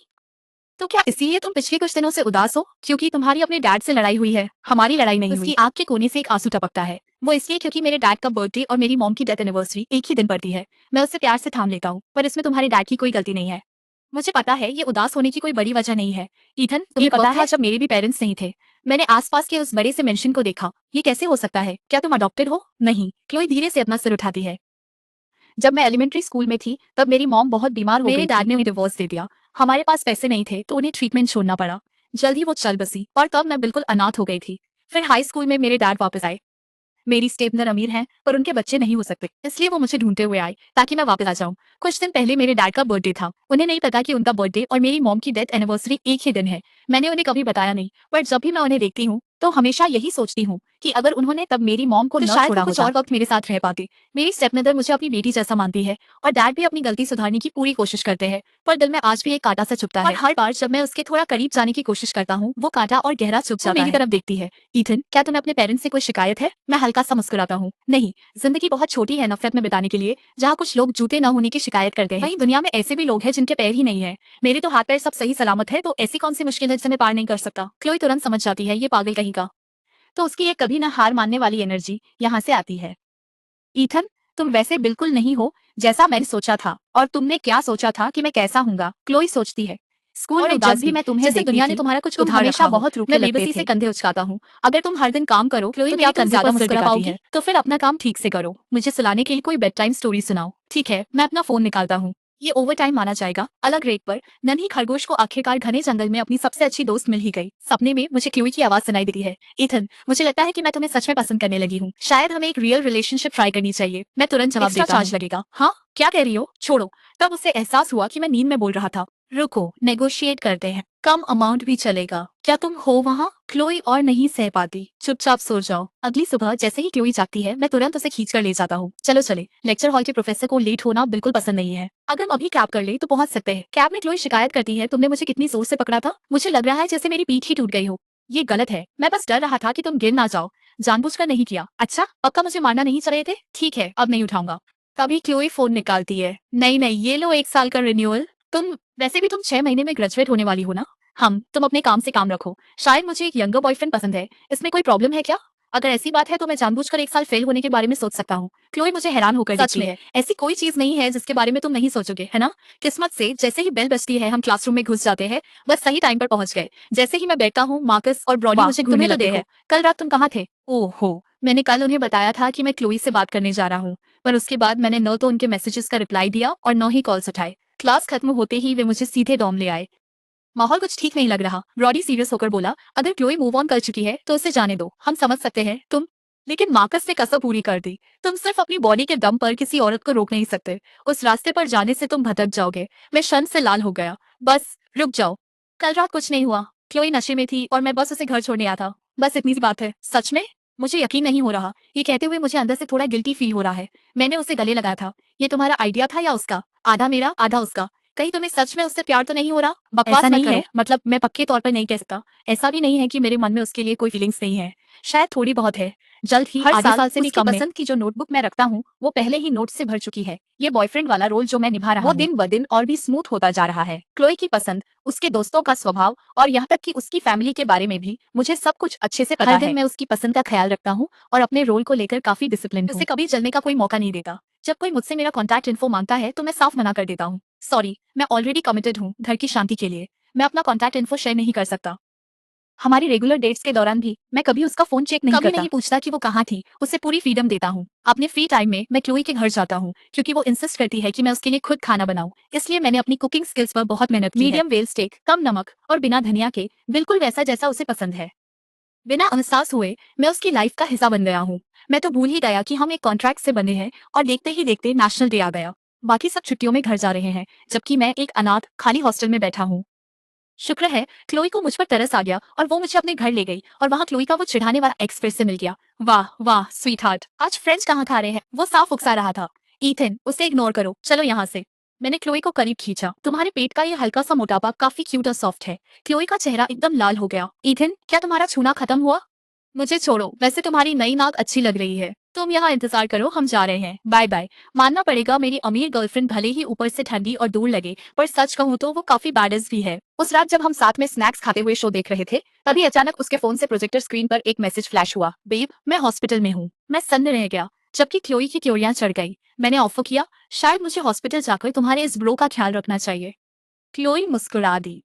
[SPEAKER 1] तो क्या इसीलिए तुम पिछले कुछ दिनों से उदास हो, क्योंकि तुम्हारी अपने डैड से लड़ाई हुई है? हमारी लड़ाई नहीं हुई। उसकी आंख के कोने से एक आंसू टपकता है। वो इसलिए क्योंकि मेरे डैड का बर्थडे और मेरी मॉम की डेथ एनिवर्सरी एक ही दिन पड़ती है। मैं उससे प्यार से थाम लेता हूँ, पर इसमें तुम्हारे डैड की कोई गलती नहीं है। मुझे पता है ये उदास होने की कोई बड़ी वजह नहीं है। ईथन तुम्हें पता है जब मेरे भी पेरेंट्स नहीं थे, मैंने आसपास के उस बड़े से मेंशन को देखा। ये कैसे हो सकता है? क्या तुम अडॉप्टेड हो? नहीं। क्लोई धीरे से अपना सिर उठाती है। जब मैं एलिमेंट्री स्कूल में थी तब मेरी मॉम बहुत बीमार हो गई। मेरे डैड ने उन्हें डिवोर्स दे दिया। हमारे पास पैसे नहीं थे तो उन्हें ट्रीटमेंट छोड़ना पड़ा। जल्द ही वो चल बसी और तब मैं बिल्कुल अनाथ हो गई थी। फिर हाई स्कूल में मेरे डैड वापस आए। मेरी स्टेपनर अमीर हैं, पर उनके बच्चे नहीं हो सकते, इसलिए वो मुझे ढूंढते हुए आए ताकि मैं वापस आ जाऊं। कुछ दिन पहले मेरे डैड का बर्थडे था। उन्हें नहीं पता कि उनका बर्थडे और मेरी मॉम की डेथ एनिवर्सरी एक ही दिन है। मैंने उन्हें कभी बताया नहीं, पर जब भी मैं उन्हें देखती हूँ तो हमेशा यही सोचती हूँ कि अगर उन्होंने तब मेरी मॉम को न छोड़ा कुछ और वक्त मेरे साथ रह पाते। मेरी स्टेपमदर मुझे अपनी बेटी जैसा मानती है और डैड भी अपनी गलती सुधारने की पूरी कोशिश करते हैं, पर दिल में आज भी एक कांटा सा चुभता है। हर बार जब मैं उसके थोड़ा करीब जाने की कोशिश करता हूँ वो कांटा और गहरा चुभ जाता है। मेरी तरफ देखती है। ईथन क्या तुम्हें अपने पेरेंट्स से कोई शिकायत है? मैं हल्का सा मुस्कुराता हूँ। नहीं, जिंदगी बहुत छोटी है नफरत में बिताने के लिए। जहाँ कुछ लोग जूते न होने की शिकायत करते हैं, वहीं दुनिया में ऐसे भी लोग हैं जिनके पैर ही नहीं है। मेरे तो हाथ पैर सब सही सलामत है, तो ऐसी कौन सी मुश्किल है जिसे मैं पार नहीं कर सकता? क्लोई तुरंत समझ जाती है ये पागल कहीं का। तो उसकी ये कभी ना हार मानने वाली एनर्जी यहाँ से आती है। ईथन तुम वैसे बिल्कुल नहीं हो जैसा मैंने सोचा था। और तुमने क्या सोचा था कि मैं कैसा हूँगा? क्लोई सोचती है। स्कूल में जब भी मैं तुम्हें देखती दुनिया ने तुम्हारा कुछ उधार हमेशा बहुत रूखे लगते थे। मैं बेबसी से कंधे उचकाता हूँ। अगर तुम हर दिन काम करो क्लोई तो क्या तुम ज्यादा मुस्कुरा पाओगी? तो फिर अपना काम ठीक से करो। मुझे सुलाने के लिए कोई बेड टाइम स्टोरी सुनाओ। ठीक है, मैं अपना फोन निकालता हूँ। ये ओवर टाइम माना जाएगा। अलग रेट पर नन्ही खरगोश को आखिरकार घने जंगल में अपनी सबसे अच्छी दोस्त मिल ही गई। सपने में मुझे क्लोई की आवाज सुनाई देती है। ईथन मुझे लगता है कि मैं तुम्हें सच में पसंद करने लगी हूँ। शायद हमें एक रियल रिलेशनशिप ट्राई करनी चाहिए। मैं तुरंत जवाब देता हूँ। चार्ज लगेगा? हाँ, क्या कह रही हो? छोड़ो। तब उसे एहसास हुआ कि मैं नींद में बोल रहा था। रुको, नेगोशिएट करते हैं, कम अमाउंट भी चलेगा। क्या तुम हो वहाँ? क्लोई और नहीं सह पाती। चुपचाप सो जाओ। अगली सुबह जैसे ही क्लोई जागती है मैं तुरंत उसे खींच कर ले जाता हूँ। चलो चले, लेक्चर हॉल के प्रोफेसर को लेट होना बिल्कुल पसंद नहीं है। अगर हम अभी कैब कर ले तो पहुंच सकते हैं। कैब में क्लोई शिकायत करती है, तुमने मुझे कितनी जोर से पकड़ा था, मुझे लग रहा है जैसे मेरी पीठ ही टूट गई हो। ये गलत है, मैं बस डर रहा था कि तुम गिर ना जाओ। जानबूझकर नहीं किया। अच्छा, पक्का मुझे मारना नहीं चाह रहे थे? ठीक है, अब नहीं उठाऊंगा। तभी क्लोई फोन निकालती है। नहीं नहीं, ये लो 1 साल का रिन्यूअल। तुम वैसे भी तुम 6 महीने में ग्रेजुएट होने वाली हो ना? तुम अपने काम से काम रखो। शायद मुझे एक यंगर बॉयफ्रेंड पसंद है, इसमें कोई प्रॉब्लम है क्या? अगर ऐसी बात है तो मैं जानबूझकर 1 साल फेल होने के बारे में सोच सकता हूँ। क्लोई मुझे हैरान होकर देखती है। ऐसी कोई चीज नहीं है जिसके बारे में तुम नहीं सोचोगे, है ना? किस्मत से जैसे ही बेल बजती है हम क्लासरूम में घुस जाते हैं। बस सही टाइम पर पहुंच गए। जैसे ही मैं बैठता हूँ मार्कस और ब्रॉडी मुझे घूरने लगते हैं। कल रात तुम कहाँ थे? ओहो, मैंने कल उन्हें बताया था कि मैं क्लोई से बात करने जा रहा हूँ, पर उसके बाद मैंने न तो उनके मैसेजेस का रिप्लाई दिया और न ही कॉल्स उठाए। क्लास खत्म होते ही वे मुझे सीधे डॉर्म ले आए। माहौल कुछ ठीक नहीं लग रहा। ब्रॉडी सीरियस होकर बोला, अगर क्लोई मूव ऑन कर चुकी है तो उसे जाने दो, हम समझ सकते हैं। तुम लेकिन मार्कस ने कसम पूरी कर दी। तुम सिर्फ अपनी बॉडी के दम पर किसी औरत को रोक नहीं सकते। उस रास्ते पर जाने से तुम भटक जाओगे। मैं क्षण से लाल हो गया। बस रुक जाओ। कल रात कुछ नहीं हुआ। क्लोई नशे में थी और मैं बस उसे घर छोड़ने आया था। बस इतनी सी बात है। सच में? मुझे यकीन नहीं हो रहा। ये कहते हुए मुझे अंदर से थोड़ा गिल्टी फील हो रहा है। मैंने उसे गले लगाया था। ये तुम्हारा आइडिया था या उसका? आधा मेरा आधा उसका। कहीं तुम्हें सच में उससे प्यार तो नहीं हो रहा? बकवास
[SPEAKER 2] ऐसा
[SPEAKER 1] मत
[SPEAKER 2] नहीं
[SPEAKER 1] करो।
[SPEAKER 2] है।
[SPEAKER 1] मतलब मैं पक्के तौर पर नहीं कह सकता। ऐसा भी नहीं है कि मेरे मन में उसके लिए कोई फीलिंग्स नहीं है। शायद थोड़ी बहुत है। जल्द ही
[SPEAKER 2] हर
[SPEAKER 1] आधे
[SPEAKER 2] साल
[SPEAKER 1] साल से भी
[SPEAKER 2] उसकी
[SPEAKER 1] कम में
[SPEAKER 2] पसंद
[SPEAKER 1] की जो नोटबुक मैं रखता हूँ वो पहले ही नोट से भर चुकी है। ये बॉयफ्रेंड वाला रोल जो मैं निभा रहा
[SPEAKER 2] वो
[SPEAKER 1] हूँ, दिन ब दिन और भी स्मूथ होता जा रहा है। क्लोई की पसंद, उसके दोस्तों का स्वभाव और यहाँ तक कि उसकी फैमिली के बारे में भी मुझे सब कुछ अच्छे से पता है। हर दिन मैं उसकी पसंद का ख्याल रखता हूँ और अपने रोल को लेकर काफी डिसिप्लिन हूँ। उसे कभी जलने का कोई मौका नहीं देता। जब कोई मुझसे मेरा कॉन्टैक्ट इन्फो मांगता है तो मैं साफ मना कर देता हूँ। सॉरी, मैं ऑलरेडी कमिटेड हूँ घर की शांति के लिए। मैं अपना कॉन्टैक्ट इन्फो शेयर नहीं कर सकता। हमारी रेगुलर डेट्स के दौरान भी मैं कभी उसका फोन चेक नहीं करता। नहीं पूछता कि वो कहाँ थी। उसे पूरी फ्रीडम देता हूँ। अपने फ्री टाइम में मैं क्लोई के घर जाता हूँ क्योंकि वो इंसिस्ट करती है कि मैं उसके लिए खुद खाना बनाऊं। इसलिए मैंने अपनी कुकिंग स्किल्स पर बहुत मेहनत की है। मीडियम वेल स्टेक, कम नमक और बिना धनिया के, बिल्कुल वैसा जैसा उसे पसंद है। बिना एहसास हुए मैं उसकी लाइफ का हिस्सा बन गया हूँ। मैं तो भूल ही गया कि हम एक कॉन्ट्रैक्ट से बंधे हैं और देखते ही देखते नेशनल डे आ गया। बाकी सब छुट्टियों में घर जा रहे हैं जबकि मैं एक अनाथ खाली हॉस्टल में बैठा हूँ। शुक्र है क्लोई को मुझ पर तरस आ गया और वो मुझे अपने घर ले गई और वहाँ क्लोई का वो चिढ़ाने वाला एक्स फिर से मिल गया। वाह वाह स्वीट हार्ट, आज फ्रेंच कहाँ खा रहे हैं? वो साफ उकसा रहा था। ईथन, उसे इग्नोर करो, चलो यहाँ से। मैंने क्लोई को करीब खींचा। तुम्हारे पेट का ये हल्का सा मोटापा काफी क्यूट और सॉफ्ट है। क्लोई का चेहरा एकदम लाल हो गया। ईथन, क्या तुम्हारा छूना खत्म हुआ? मुझे छोड़ो, वैसे तुम्हारी नई नाक अच्छी लग रही है। तुम यहाँ इंतजार करो, हम जा रहे हैं। Bye bye. मानना पड़ेगा मेरी अमीर गर्लफ्रेंड भले ही ऊपर से ठंडी और दूर लगे पर सच कहूँ तो वो काफी बैडस भी है। उस रात जब हम साथ में स्नैक्स खाते हुए शो देख रहे थे तभी अचानक उसके फोन से प्रोजेक्टर स्क्रीन पर एक मैसेज फ्लैश हुआ। बेब, मैं हॉस्पिटल में हूँ। मैं सन्न रह गया जबकि क्लोई की क्योरियां चढ़ गई। मैंने ऑफर किया, शायद मुझे हॉस्पिटल जाकर तुम्हारे इस ब्रो का ख्याल रखना चाहिए। क्लोई मुस्कुरा दी।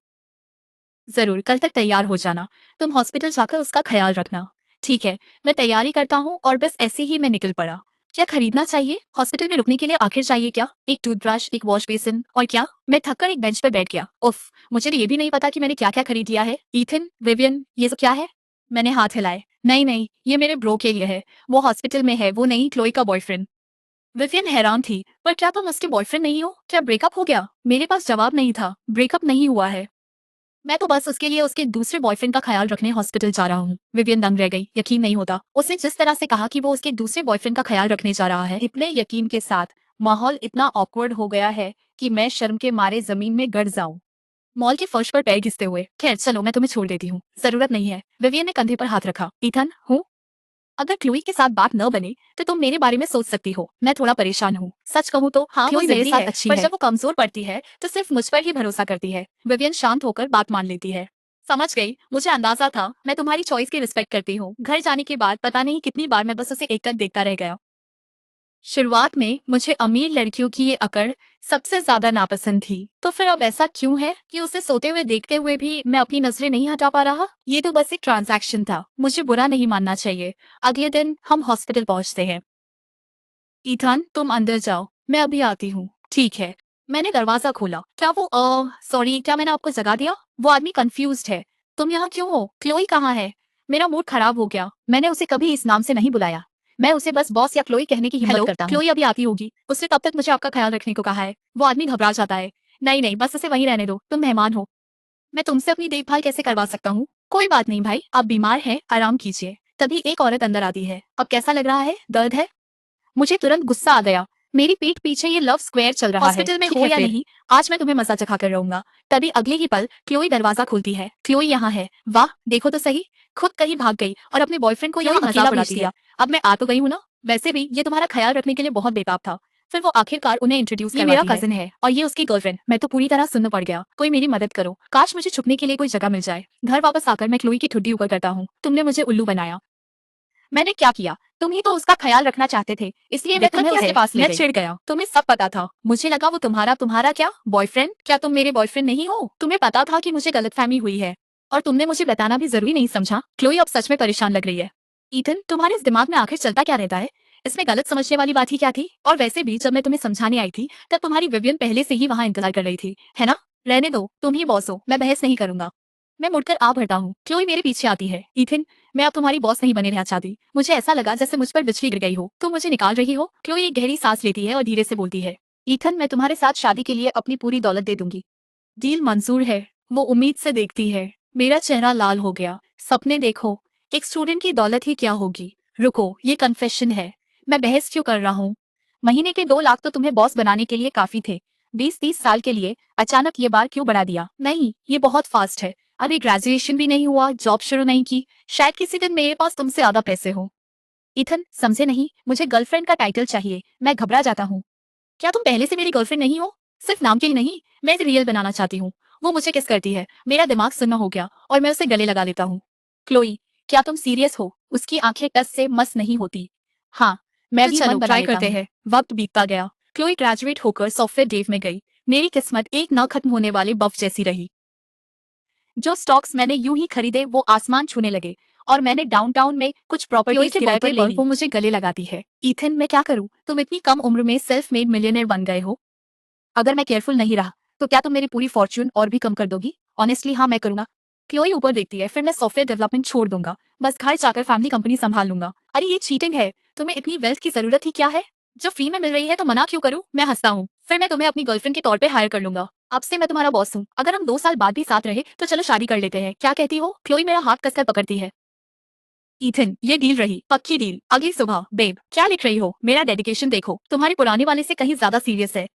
[SPEAKER 1] जरूर, कल तक तैयार हो जाना। तुम हॉस्पिटल जाकर उसका ख्याल रखना। ठीक है, मैं तैयारी करता हूँ। और बस ऐसे ही मैं निकल पड़ा। क्या खरीदना चाहिए? हॉस्पिटल में रुकने के लिए आखिर चाहिए क्या? एक टूथब्रश, एक वॉश बेसिन और क्या? मैं थककर एक बेंच पर बैठ गया। उफ, मुझे तो ये भी नहीं पता कि मैंने क्या क्या खरीद लिया है। ईथन, विवियन, ये सब क्या है? मैंने हाथ हिलाए। नहीं नहीं, ये मेरे ब्रो के लिए है। वो हॉस्पिटल में है, वो नहीं, क्लोई का बॉयफ्रेंड। विवियन हैरान थी। पर क्या तुम उसके बॉयफ्रेंड नहीं हो? क्या ब्रेकअप हो गया? मेरे पास जवाब नहीं था। ब्रेकअप नहीं हुआ है। मैं तो बस उसके लिए उसके दूसरे बॉयफ्रेंड का ख्याल रखने हॉस्पिटल जा रहा हूँ। विवियन दंग रह गई। यकीन नहीं होता। उसने जिस तरह से कहा कि वो उसके दूसरे बॉयफ्रेंड का ख्याल रखने जा रहा है, इतने यकीन के साथ माहौल इतना ऑकवर्ड हो गया है कि मैं शर्म के मारे जमीन में गड़ जाऊं। मॉल के फर्श पर पैर घिसते हुए, खैर चलो मैं तुम्हें छोड़ देती हूँ, जरूरत नहीं है। विवियन ने कंधे पर हाथ रखा। ईथन, हूँ? अगर क्लोई के साथ बात न बने तो तुम मेरे बारे में सोच सकती हो। मैं थोड़ा परेशान हूँ। सच कहूँ तो हाँ, वो
[SPEAKER 2] क्लोई
[SPEAKER 1] मेरे
[SPEAKER 2] जिद्दी
[SPEAKER 1] साथ
[SPEAKER 2] है,
[SPEAKER 1] अच्छी
[SPEAKER 2] पर
[SPEAKER 1] है,
[SPEAKER 2] जब
[SPEAKER 1] वो कमजोर पड़ती है तो सिर्फ मुझ पर ही भरोसा करती है। विवियन शांत होकर बात मान लेती है। समझ गई, मुझे अंदाजा था। मैं तुम्हारी चॉइस की रिस्पेक्ट करती हूँ। घर जाने के बाद पता नहीं कितनी बार मैं बस उसे एकटक देखता रह गया। शुरुआत में मुझे अमीर लड़कियों की ये अकड़ सबसे ज्यादा नापसंद थी। तो फिर अब ऐसा क्यों है कि उसे सोते हुए देखते हुए भी मैं अपनी नजरें नहीं हटा पा रहा? ये तो बस एक ट्रांजैक्शन था, मुझे बुरा नहीं मानना चाहिए। अगले दिन हम हॉस्पिटल पहुंचते हैं। ईथान, तुम अंदर जाओ, मैं अभी आती हूँ। ठीक है। मैंने दरवाजा खोला। क्या वो सॉरी, क्या मैंने आपको जगा दिया? वो आदमी कंफ्यूज्ड है। तुम यहाँ क्यों हो? क्लोई कहाँ है? मेरा मूड खराब हो गया। मैंने उसे कभी इस नाम से नहीं बुलाया। मैं उसे बस बॉस या क्लोई कहने की हिम्मत करता हूँ। क्लोई अभी आती होगी, उसने तब तक मुझे आपका ख्याल रखने को कहा है। वो आदमी घबरा जाता है। नहीं नहीं, बस उसे वहीं रहने दो, तुम मेहमान हो। मैं तुमसे अपनी देखभाल कैसे करवा सकता हूँ? कोई बात नहीं भाई, आप बीमार हैं, आराम कीजिए। तभी एक औरत अंदर आती है। अब कैसा लग रहा है? दर्द है? मुझे तुरंत गुस्सा आ गया। मेरी पीठ पीछे ये लव स्क्वायर चल रहा है। हॉस्पिटल में हो या नहीं, आज मैं तुम्हें मजा चखा कर रहूंगा। तभी अगले ही पल क्लोई दरवाजा खोलती है। क्लोई यहाँ है। वाह, देखो तो सही, खुद कहीं भाग गई और अपने बॉयफ्रेंड को यहाँ अकेला उड़ाती है। अब मैं आ तो गई हूँ ना। वैसे भी ये तुम्हारा ख्याल रखने के लिए बहुत बेताब था। फिर वो आखिरकार उन्हें इंट्रोड्यूस करवाती है। ये मेरा कजिन है और ये उसकी गर्लफ्रेंड। मैं तो पूरी तरह सुन्न पड़ गया। कोई मेरी मदद करो, काश मुझे छुपने के लिए कोई जगह मिल जाए। घर वापस आकर मैं क्लोई की ठुड्डी ऊपर करता हूँ। तुमने मुझे उल्लू बनाया। मैंने क्या किया? तुम ही तो उसका ख्याल रखना चाहते थे, इसलिए मैं तुम्हें उसके पास ले गई। मैं चिढ़ गया। तुम्हें सब पता था। मुझे लगा वो तुम्हारा तुम्हारा क्या बॉयफ्रेंड? क्या तुम मेरे बॉयफ्रेंड नहीं हो? तुम्हें पता था कि मुझे गलतफहमी हुई है और तुमने मुझे बताना भी जरूरी नहीं समझा। क्लोई अब सच में परेशान लग रही है। ईथन, तुम्हारे इस दिमाग में आखिर चलता क्या रहता है? इसमें गलत समझने वाली बात ही क्या थी? और वैसे भी जब मैं तुम्हें समझाने आई थी तब तुम्हारी विवियन पहले से ही वहां इंतजार कर रही थी, है ना? रहने दो, तुम ही बॉस हो, मैं बहस नहीं करूंगा। मैं मुड़कर आ भरता हूँ। क्लोई मेरे पीछे आती है। ईथन, मैं अब तुम्हारी बॉस नहीं बने रहना चाहती। मुझे ऐसा लगा जैसे मुझ पर बिजली गिर गई हो। तुम मुझे निकाल रही हो? क्लोई एक गहरी सांस लेती है और धीरे से बोलती है। ईथन, मैं तुम्हारे साथ शादी के लिए अपनी पूरी दौलत दे दूंगी। डील मंजूर है। वो उम्मीद से देखती है। मेरा चेहरा लाल हो गया। सपने देखो, एक स्टूडेंट की दौलत ही क्या होगी? रुको, ये कन्फेशन है। मैं बहस क्यों कर रहा हूँ? महीने के 2 लाख तो तुम्हें बॉस बनाने के लिए काफी थे। 20-30 साल के लिए अचानक ये बार क्यों बढ़ा दिया? नहीं, ये बहुत फास्ट है। अभी ग्रेजुएशन भी नहीं हुआ, जॉब शुरू नहीं की, शायद किसी दिन मेरे पास तुमसे ज्यादा पैसे हो। इथन, समझे नहीं, मुझे गर्लफ्रेंड का टाइटल चाहिए। मैं घबरा जाता हूँ। क्या तुम पहले से मेरी गर्लफ्रेंड नहीं हो? सिर्फ नाम के ही नहीं, मैं इसे रियल बनाना चाहती हूँ। वो मुझे किस करती है, मेरा दिमाग सुन्न हो गया और मैं उसे गले लगा लेता हूँ। क्लोई, क्या तुम सीरियस हो? उसकी आंखें टस से मस नहीं होती। हाँ, मैं
[SPEAKER 2] तो
[SPEAKER 1] भी
[SPEAKER 2] चलो
[SPEAKER 1] मन बना
[SPEAKER 2] ट्राई
[SPEAKER 1] लेता
[SPEAKER 2] करते
[SPEAKER 1] हूँ।
[SPEAKER 2] हैं।
[SPEAKER 1] वक्त बीतता गया। क्लोई ग्रेजुएट होकर सॉफ्टवेयर डेव में गई। मेरी किस्मत एक न खत्म होने वाले बफ जैसी रही। जो स्टॉक्स मैंने यूं ही खरीदे वो आसमान छूने लगे और मैंने डाउनटाउन में कुछ प्रॉपर्टीज
[SPEAKER 2] के
[SPEAKER 1] किराए पर
[SPEAKER 2] बर्थडे
[SPEAKER 1] ले
[SPEAKER 2] पर
[SPEAKER 1] ली। वो मुझे गले लगाती है। इथन, मैं क्या करूं? तुम इतनी कम उम्र में सेल्फ मेड मिलियनेयर बन गए हो। अगर मैं केयरफुल नहीं रहा तो क्या तुम मेरी पूरी फॉर्च्यून और भी कम कर दोगी? ऑनेस्टली हाँ, मैं करूंगा। क्लोई ऊपर देखती है। फिर मैं सॉफ्टवेयर डेवलपमेंट छोड़ दूंगा, बस घर जाकर फैमिली कंपनी संभाल लूंगा। अरे ये चीटिंग है। तुम्हें इतनी वेल्थ की जरूरत ही क्या है? जब फ्री में मिल रही है तो मना क्यों करूं? मैं हंसता हूँ। फिर मैं तुम्हें अपनी गर्लफ्रेंड के तौर पे हायर कर लूंगा। अब से मैं तुम्हारा बॉस हूँ। अगर हम 2 साल बाद भी साथ रहे तो चलो शादी कर लेते हैं, क्या कहती हो? क्लोई मेरा हाथ कसकर पकड़ती है। इथन, ये डील रही, पक्की डील। अगली सुबह, बेब क्या लिख रही हो? मेरा डेडिकेशन देखो, तुम्हारे पुराने वाले से कहीं ज्यादा सीरियस है।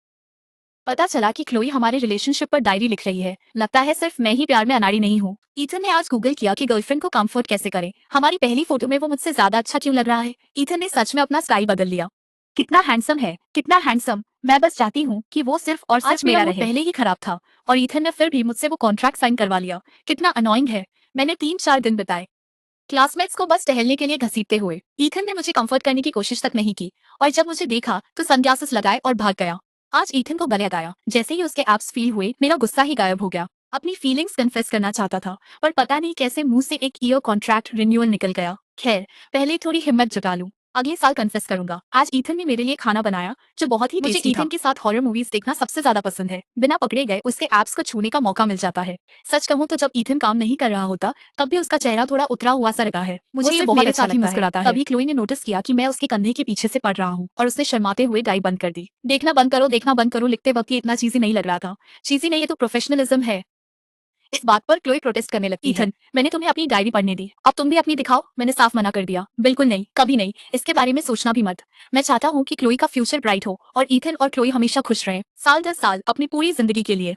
[SPEAKER 1] पता चला कि क्लोई हमारे रिलेशनशिप पर डायरी लिख रही है। लगता है सिर्फ मैं ही प्यार में अनाड़ी नहीं हूँ। ईथन ने आज गूगल किया कि गर्लफ्रेंड को कंफर्ट कैसे करे। हमारी पहली फोटो में वो मुझसे ज्यादा अच्छा क्यों लग रहा है? ईथन ने सच में अपना स्टाइल बदल लिया। कितना हैंडसम है, कितना हैंडसम। मैं बस चाहती हूँ कि वो सिर्फ और सिर्फ मेरा मूड पहले ही खराब था और ईथन ने फिर भी मुझसे वो कॉन्ट्रैक्ट साइन करवा लिया। कितना अनोइंग है। मैंने 3-4 दिन बिताए क्लासमेट्स को बस टहलने के लिए घसीटते हुए। ईथन ने मुझे कंफर्ट करने की कोशिश तक नहीं की और जब मुझे देखा तो सनग्लासेस लगाए और भाग गया। आज ईथन को गले लगाया। जैसे ही उसके एब्स फील हुए मेरा गुस्सा ही गायब हो गया। अपनी फीलिंग्स कन्फेस करना चाहता था पर पता नहीं कैसे मुंह से एक ईयर कॉन्ट्रैक्ट रिन्यूअल निकल गया। खैर, पहले थोड़ी हिम्मत जुटा लूं। अगले साल कन्फेस करूंगा। आज ईथन ने मेरे लिए खाना बनाया जो बहुत ही टेस्टी था। मुझे ईथन के साथ हॉरर मूवीज देखना सबसे ज्यादा पसंद है। बिना पकड़े गए उसके एब्स को छूने का मौका मिल जाता है। सच कहूं तो जब ईथन काम नहीं कर रहा होता तब भी उसका चेहरा थोड़ा उतरा हुआ सा लगा है। मुझे ये बहुत अच्छा लगता है। तभी क्लोई ने नोटिस किया कि मैं उसके कंधे के पीछे से पढ़ रहा हूँ और उसने शर्माते हुए डाई बंद कर दी। देखना बंद करो, देखना बंद करो लिखते वक्त ये इतना चीजी नहीं लग रहा था। चीजी नहीं, ये तो प्रोफेशनलिज्म है। इस बात पर क्लोई प्रोटेस्ट करने लगती है। मैंने तुम्हें अपनी डायरी पढ़ने दी, अब तुम भी अपनी दिखाओ। मैंने साफ मना कर दिया। बिल्कुल नहीं, कभी नहीं, इसके बारे में सोचना भी मत। मैं चाहता हूँ कि क्लोई का फ्यूचर ब्राइट हो और ईथन और क्लोई हमेशा खुश रहें, साल 10 साल, अपनी पूरी जिंदगी के लिए।